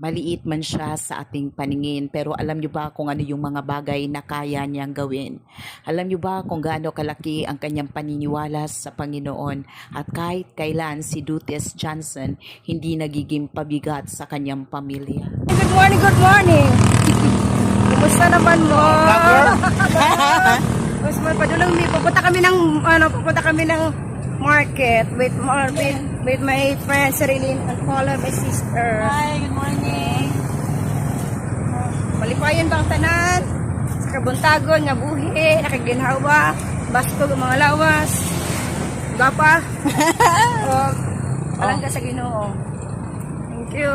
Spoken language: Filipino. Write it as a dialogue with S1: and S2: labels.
S1: Maliit man siya sa ating paningin, pero alam niyo ba kung ano yung mga bagay na kaya niyang gawin? Alam niyo ba kung gaano kalaki ang kanyang paniniwala sa Panginoon? At kahit kailan si Dutes Johnson hindi nagiging pabigat sa kanyang pamilya.
S2: Good morning, good morning. Kumusta naman mo? Usman, padulong mi. Pupunta kami ng market with my friend Celine and Paula, my sister.
S3: Hi, good morning.
S2: Malipayan bang tanan? Sa kabuntagon, nga buhi, nakaginhawa, basto ng mga lawas. Gapa. Palangga sa Ginoo. Thank you.